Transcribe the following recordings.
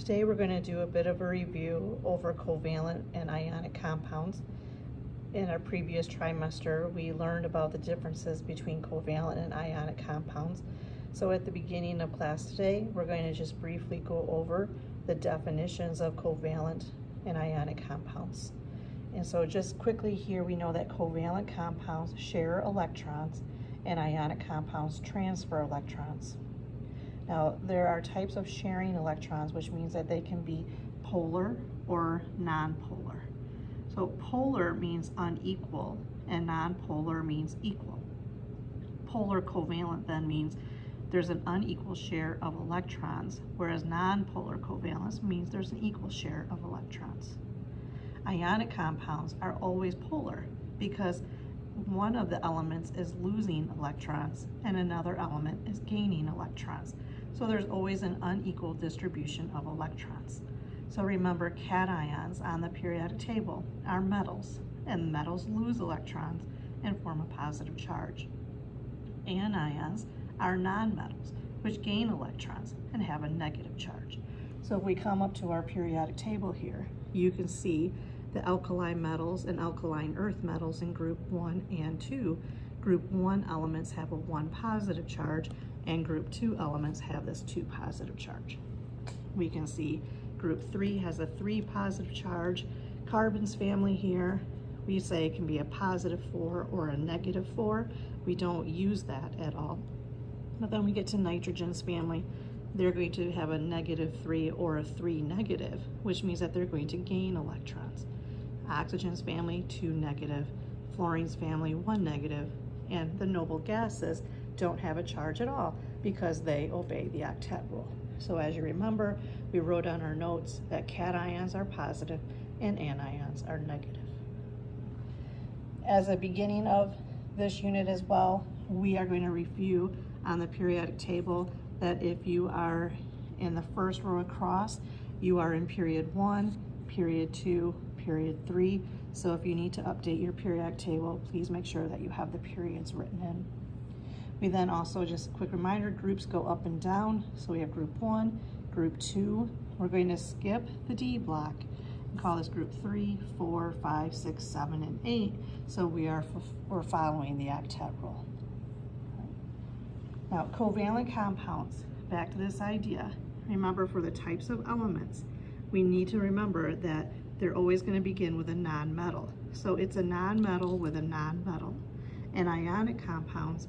Today we're going to do a bit of a review over covalent and ionic compounds. In our previous trimester, we learned about the differences between covalent and ionic compounds. So at the beginning of class today, we're going to just briefly go over the definitions of covalent and ionic compounds. And so just quickly here, we know that covalent compounds share electrons and ionic compounds transfer electrons. Now, there are types of sharing electrons, which means that they can be polar or nonpolar. So polar means unequal and nonpolar means equal. Polar covalent then means there's an unequal share of electrons, whereas nonpolar covalence means there's an equal share of electrons. Ionic compounds are always polar because one of the elements is losing electrons and another element is gaining electrons. So there's always an unequal distribution of electrons. So remember, cations on the periodic table are metals, and metals lose electrons and form a positive charge. Anions are nonmetals, which gain electrons and have a negative charge. So if we come up to our periodic table here, you can see the alkali metals and alkaline earth metals in group 1 and 2. Group 1 elements have a 1 positive charge, and group 2 elements have this 2 positive charge. We can see group 3 has a 3 positive charge. Carbon's family here, we say it can be a positive 4 or a negative 4. We don't use that at all. But then we get to nitrogen's family. They're going to have a negative 3 or a 3 negative, which means that they're going to gain electrons. Oxygen's family, 2 negative. Fluorine's family, 1 negative. And the noble gases don't have a charge at all because they obey the octet rule. So as you remember, we wrote on our notes that cations are positive and anions are negative. As a beginning of this unit as well, we are going to review on the periodic table that if you are in the first row across, you are in period 1, period 2, period 3. So if you need to update your periodic table, please make sure that you have the periods written in. We then also, just a quick reminder, groups go up and down. So we have group 1, group 2. We're going to skip the D block and call this group 3, 4, 5, 6, 7, and 8. So we're following the octet rule. Now, covalent compounds, back to this idea. Remember, for the types of elements, we need to remember that they're always going to begin with a nonmetal. So it's a nonmetal with a nonmetal. And ionic compounds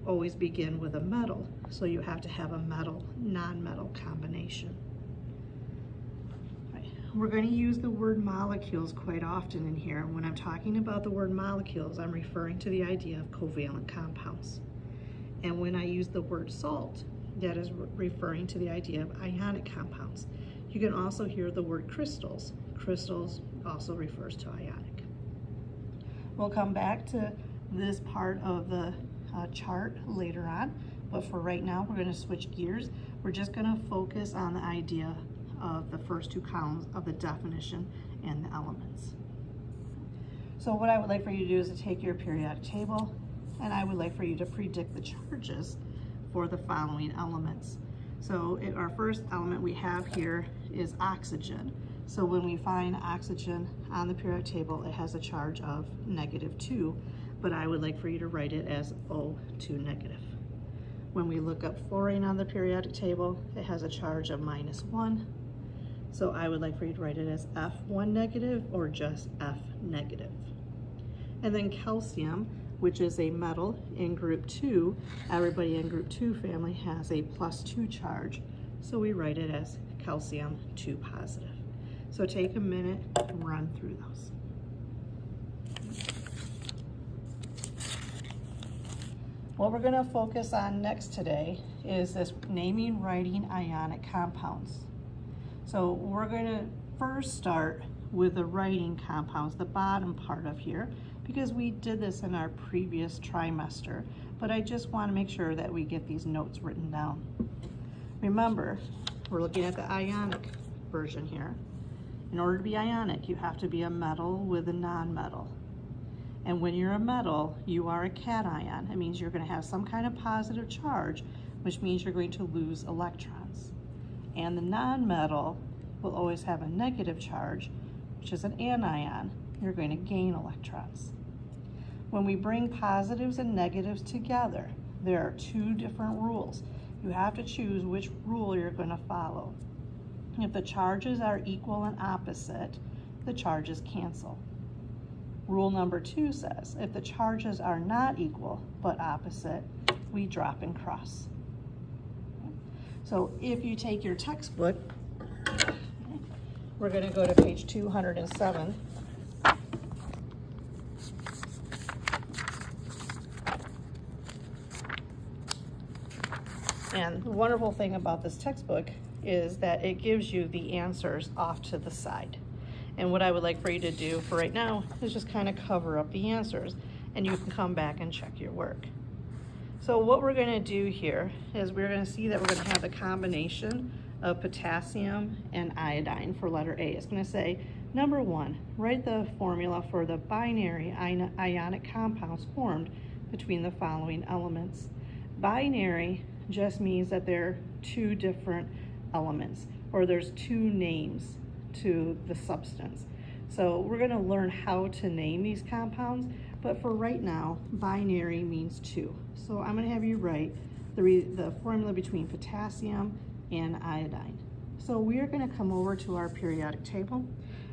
always begin with a metal. So you have to have a metal-nonmetal combination. Right. We're going to use the word molecules quite often in here. When I'm talking about the word molecules, I'm referring to the idea of covalent compounds. And when I use the word salt, that is referring to the idea of ionic compounds. You can also hear the word crystals. Crystals also refers to ionic. We'll come back to this part of the chart later on, but for right now, we're going to switch gears. We're just going to focus on the idea of the first 2 columns of the definition and the elements. So what I would like for you to do is to take your periodic table, and I would like for you to predict the charges for the following elements. So our first element we have here is oxygen. So when we find oxygen on the periodic table, it has a charge of -2, but I would like for you to write it as O2 negative. When we look up fluorine on the periodic table, it has a charge of -1. So I would like for you to write it as F1 negative or just F negative. And then calcium, which is a metal in group 2, everybody in group 2 family has a +2 charge. So we write it as calcium 2 positive. So take a minute and run through those. What we're going to focus on next today is this naming, writing ionic compounds. So we're going to first start with the writing compounds, the bottom part of here, because we did this in our previous trimester, but I just want to make sure that we get these notes written down. Remember, we're looking at the ionic version here. In order to be ionic, you have to be a metal with a nonmetal. And when you're a metal, you are a cation. It means you're going to have some kind of positive charge, which means you're going to lose electrons. And the nonmetal will always have a negative charge, which is an anion. You're going to gain electrons. When we bring positives and negatives together, there are two different rules. You have to choose which rule you're going to follow. If the charges are equal and opposite, the charges cancel. Rule number 2 says, if the charges are not equal but opposite, we drop and cross. So if you take your textbook, we're going to go to page 207. And the wonderful thing about this textbook is that it gives you the answers off to the side. And what I would like for you to do for right now is just kind of cover up the answers, and you can come back and check your work. So what we're going to do here is we're going to see that we're going to have the combination of potassium and iodine for letter A. It's going to say, number 1, write the formula for the binary ionic compounds formed between the following elements. Binary just means that there are two different elements, or there's two names to the substance. So we're going to learn how to name these compounds, but for right now, binary means 2. So I'm going to have you write the formula between potassium and iodine. So we are going to come over to our periodic table,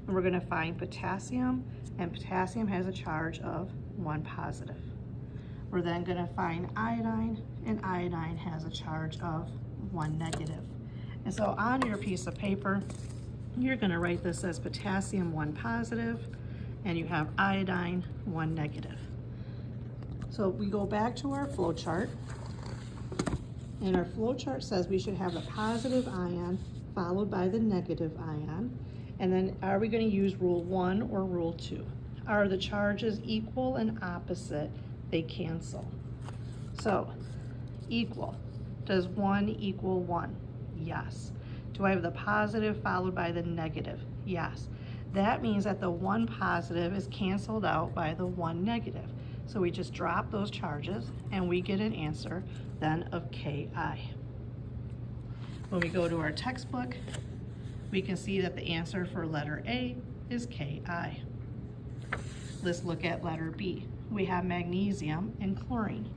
and we're going to find potassium, and potassium has a charge of 1 positive. We're then going to find iodine, and iodine has a charge of 1 negative. And so on your piece of paper, you're going to write this as potassium 1 positive, and you have iodine 1 negative. So we go back to our flow chart, and our flow chart says we should have the positive ion followed by the negative ion. And then are we going to use rule 1 or rule 2? Are the charges equal and opposite? They cancel. So equal. Does 1 equal 1? Yes. Do I have the positive followed by the negative? Yes. That means that the 1 positive is canceled out by the 1 negative. So we just drop those charges and we get an answer then of Ki. When we go to our textbook, we can see that the answer for letter A is Ki. Let's look at letter B. We have magnesium and chlorine.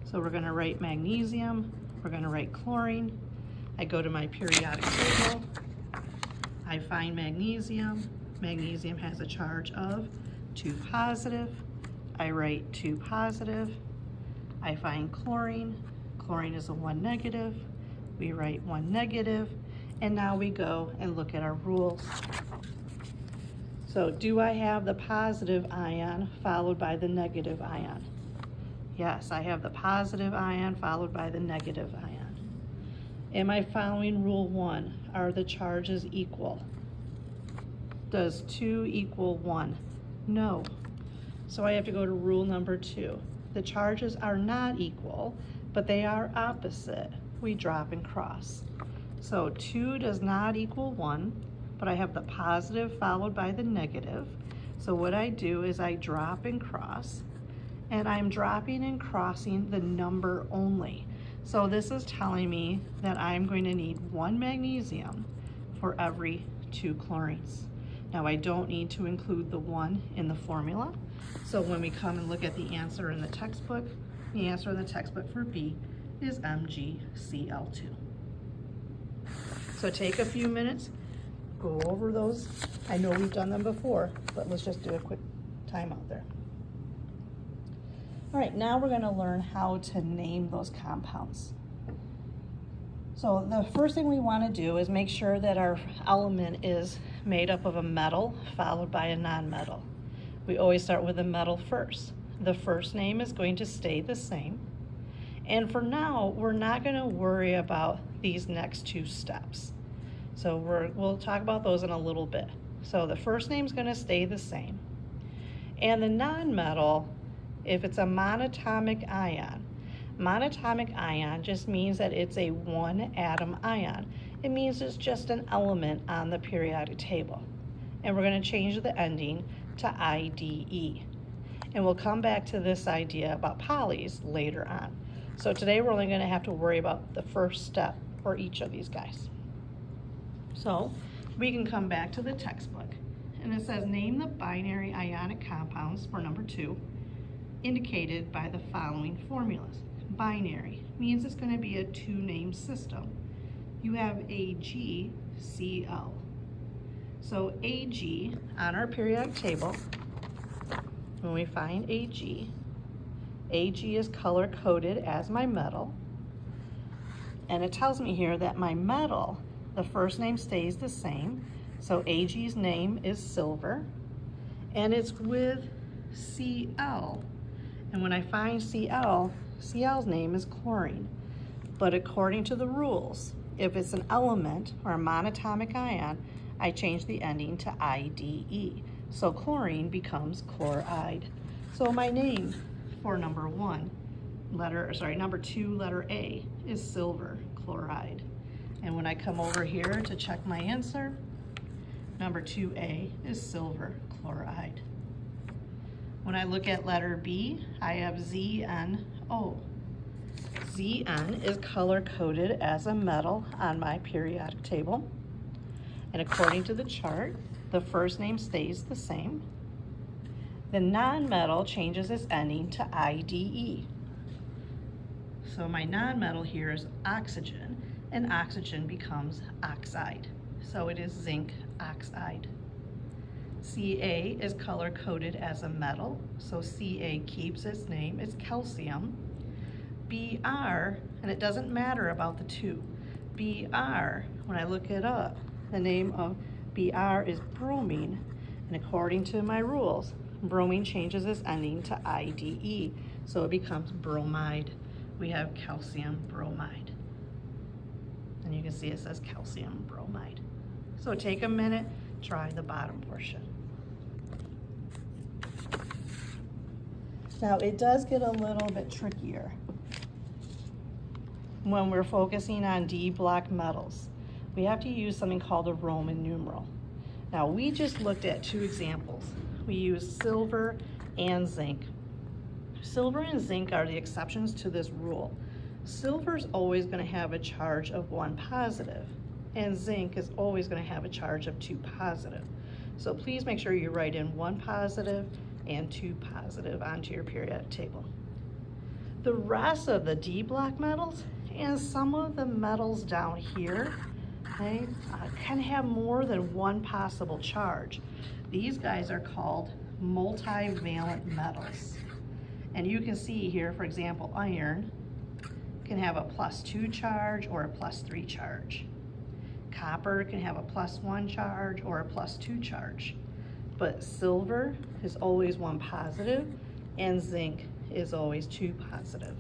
So we're going to write magnesium, we're going to write chlorine. I go to my periodic table, I find magnesium. Magnesium has a charge of 2 positive. I write 2 positive. I find chlorine. Chlorine is a 1 negative. We write 1 negative. And now we go and look at our rules. So do I have the positive ion followed by the negative ion? Yes, I have the positive ion followed by the negative ion. Am I following rule 1? Are the charges equal? Does 2 equal 1? No. So I have to go to rule number 2. The charges are not equal, but they are opposite. We drop and cross. So 2 does not equal 1, but I have the positive followed by the negative. So what I do is I drop and cross, and I'm dropping and crossing the number only. So this is telling me that I'm going to need 1 magnesium for every 2 chlorines. Now I don't need to include the 1 in the formula. So when we come and look at the answer in the textbook, the answer in the textbook for B is MgCl2. So take a few minutes, go over those. I know we've done them before, but let's just do a quick time out there. All right, now we're going to learn how to name those compounds. So the first thing we want to do is make sure that our element is made up of a metal followed by a nonmetal. We always start with a metal first. The first name is going to stay the same. And for now, we're not going to worry about these next 2 steps. So we'll talk about those in a little bit. So the first name is going to stay the same. And the nonmetal, if it's a monatomic ion just means that it's a 1 atom ion. It means it's just an element on the periodic table. And we're going to change the ending to IDE. And we'll come back to this idea about polys later on. So today we're only going to have to worry about the first step for each of these guys. So we can come back to the textbook, and it says name the binary ionic compounds for number 2 indicated by the following formulas. Binary means it's going to be a 2-name system. You have AgCl. So Ag, on our periodic table, when we find Ag is color-coded as my metal, and it tells me here that my metal, the first name stays the same, so Ag's name is silver, and it's with Cl. And when I find Cl, Cl's name is chlorine. But according to the rules, if it's an element or a monatomic ion, I change the ending to IDE. So chlorine becomes chloride. So my name for number 2, letter A, is silver chloride. And when I come over here to check my answer, number 2A is silver chloride. When I look at letter B, I have ZnO. Zn is color-coded as a metal on my periodic table. And according to the chart, the first name stays the same. The non-metal changes its ending to IDE. So my non-metal here is oxygen, and oxygen becomes oxide. So it is zinc oxide. Ca is color-coded as a metal, so Ca keeps its name, it's calcium. Br, and it doesn't matter about the 2. Br, when I look it up, the name of Br is bromine, and according to my rules, bromine changes its ending to IDE, so it becomes bromide. We have calcium bromide. And you can see it says calcium bromide. So take a minute, try the bottom portion. Now it does get a little bit trickier when we're focusing on D block metals. We have to use something called a Roman numeral. Now we just looked at 2 examples. We used silver and zinc. Silver and zinc are the exceptions to this rule. Silver is always going to have a charge of 1 positive, and zinc is always going to have a charge of 2 positive. So please make sure you write in 1 positive and 2 positive onto your periodic table. The rest of the D block metals and some of the metals down here, they can have more than 1 possible charge. These guys are called multivalent metals. And you can see here, for example, iron can have a +2 charge or a +3 charge. Copper can have a +1 charge or a +2 charge. But silver is always 1 positive, and zinc is always 2 positive.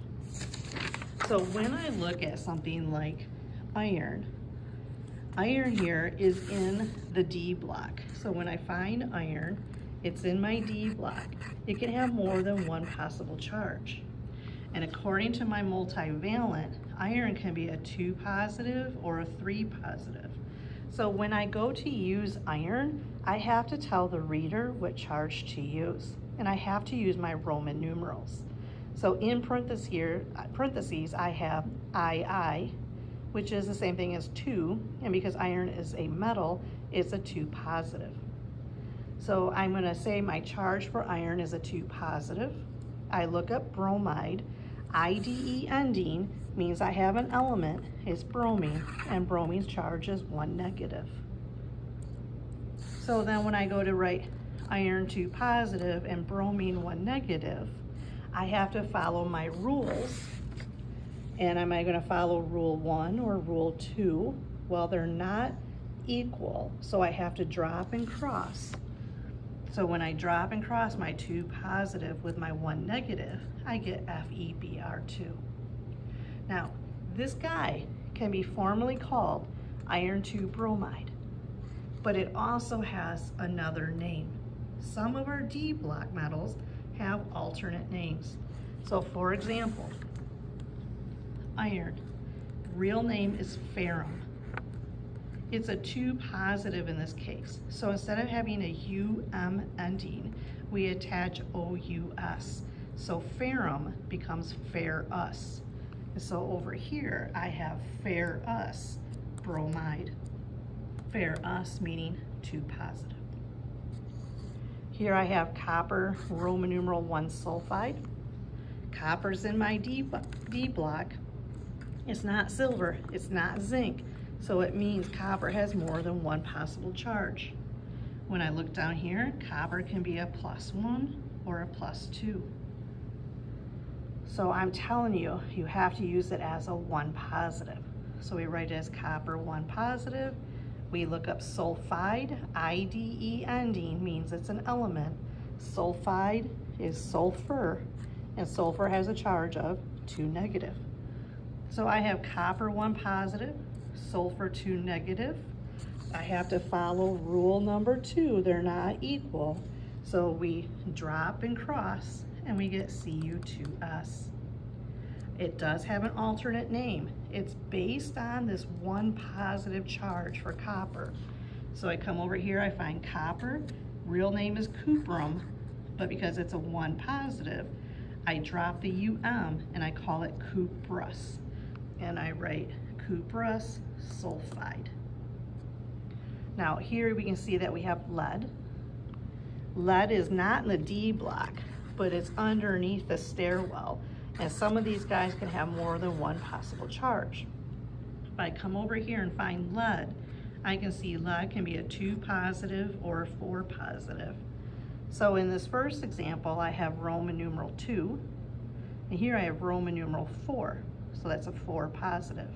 So when I look at something like iron here is in the D block. So when I find iron, it's in my D block. It can have more than 1 possible charge. And according to my multivalent, iron can be a 2 positive or a 3 positive. So when I go to use iron, I have to tell the reader what charge to use. And I have to use my Roman numerals. So in parentheses, I have II, which is the same thing as 2, and because iron is a metal, it's a 2 positive. So I'm going to say my charge for iron is a 2 positive. I look up bromide. IDE ending means I have an element, it's bromine, and bromine's charge is 1 negative. So then when I go to write iron 2 positive and bromine 1 negative, I have to follow my rules. And am I going to follow rule 1 or rule 2? Well, they're not equal, so I have to drop and cross. So when I drop and cross my 2 positive with my 1 negative, I get FeBr2. Now, this guy can be formally called iron 2 bromide, but it also has another name. Some of our D block metals have alternate names. So for example, iron, real name is ferrum. It's a 2 positive in this case. So instead of having a UM ending, we attach OUS. So ferrum becomes ferrous. So over here, I have ferrous bromide. Ferrous meaning 2 positive. Here I have copper, Roman numeral 1 sulfide. Copper's in my D block. It's not silver, it's not zinc, so it means copper has more than one possible charge. When I look down here, copper can be a +1 or a +2. So I'm telling you, you have to use it as a 1 positive. So we write it as copper 1 positive. We look up sulfide, IDE ending means it's an element. Sulfide is sulfur, and sulfur has a charge of 2 negative. So I have copper 1 positive, sulfur 2 negative. I have to follow rule number 2, they're not equal. So we drop and cross, and we get Cu2S. It does have an alternate name. It's based on this 1 positive charge for copper. So I come over here, I find copper, real name is cuprum, but because it's a 1 positive, I drop the and I call it cuprous. And I write cuprous sulfide. Now here we can see that we have lead. Lead is not in the D block, but it's underneath the stairwell. And some of these guys can have more than 1 possible charge. If I come over here and find lead, I can see lead can be a 2 positive or a 4 positive. So in this first example, I have Roman numeral 2, and here I have Roman numeral 4, so that's a 4 positive.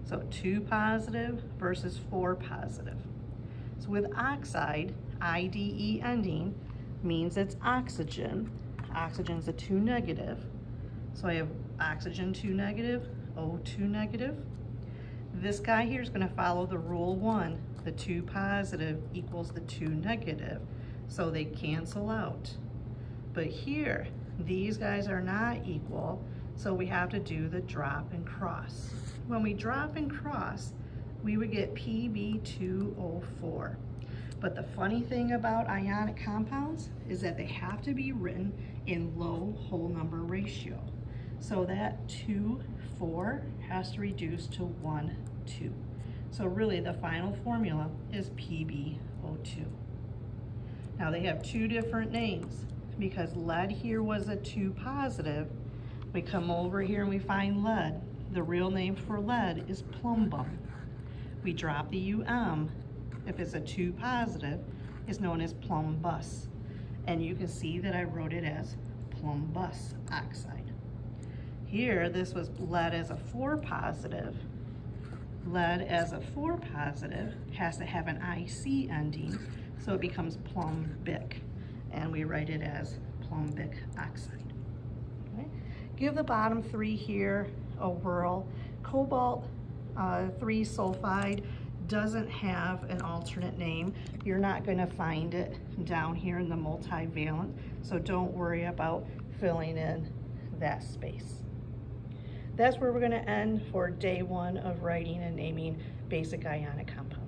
So 2 positive versus 4 positive. So with oxide, IDE ending means it's oxygen. Oxygen's a 2 negative. So I have oxygen 2 negative, O2 negative. This guy here is going to follow the rule 1. The 2 positive equals the 2 negative. So they cancel out. But here, these guys are not equal, so we have to do the drop and cross. When we drop and cross, we would get Pb2O4. But the funny thing about ionic compounds is that they have to be written in low whole number ratio. So that 2, 4 has to reduce to 1, 2. So really the final formula is PbO2. Now they have 2 different names. Because lead here was a 2 positive, we come over here and we find lead. The real name for lead is plumbum. We drop the if it's a 2 positive, it's known as plumbus. And you can see that I wrote it as plumbus oxide. Here, this was lead as a 4 positive. Lead as a 4 positive has to have an IC ending, so it becomes plumbic. And we write it as plumbic oxide. Okay. Give the bottom 3 here a whirl. Cobalt 3 sulfide doesn't have an alternate name. You're not going to find it down here in the multivalent, so don't worry about filling in that space. That's where we're going to end for day 1 of writing and naming basic ionic compounds.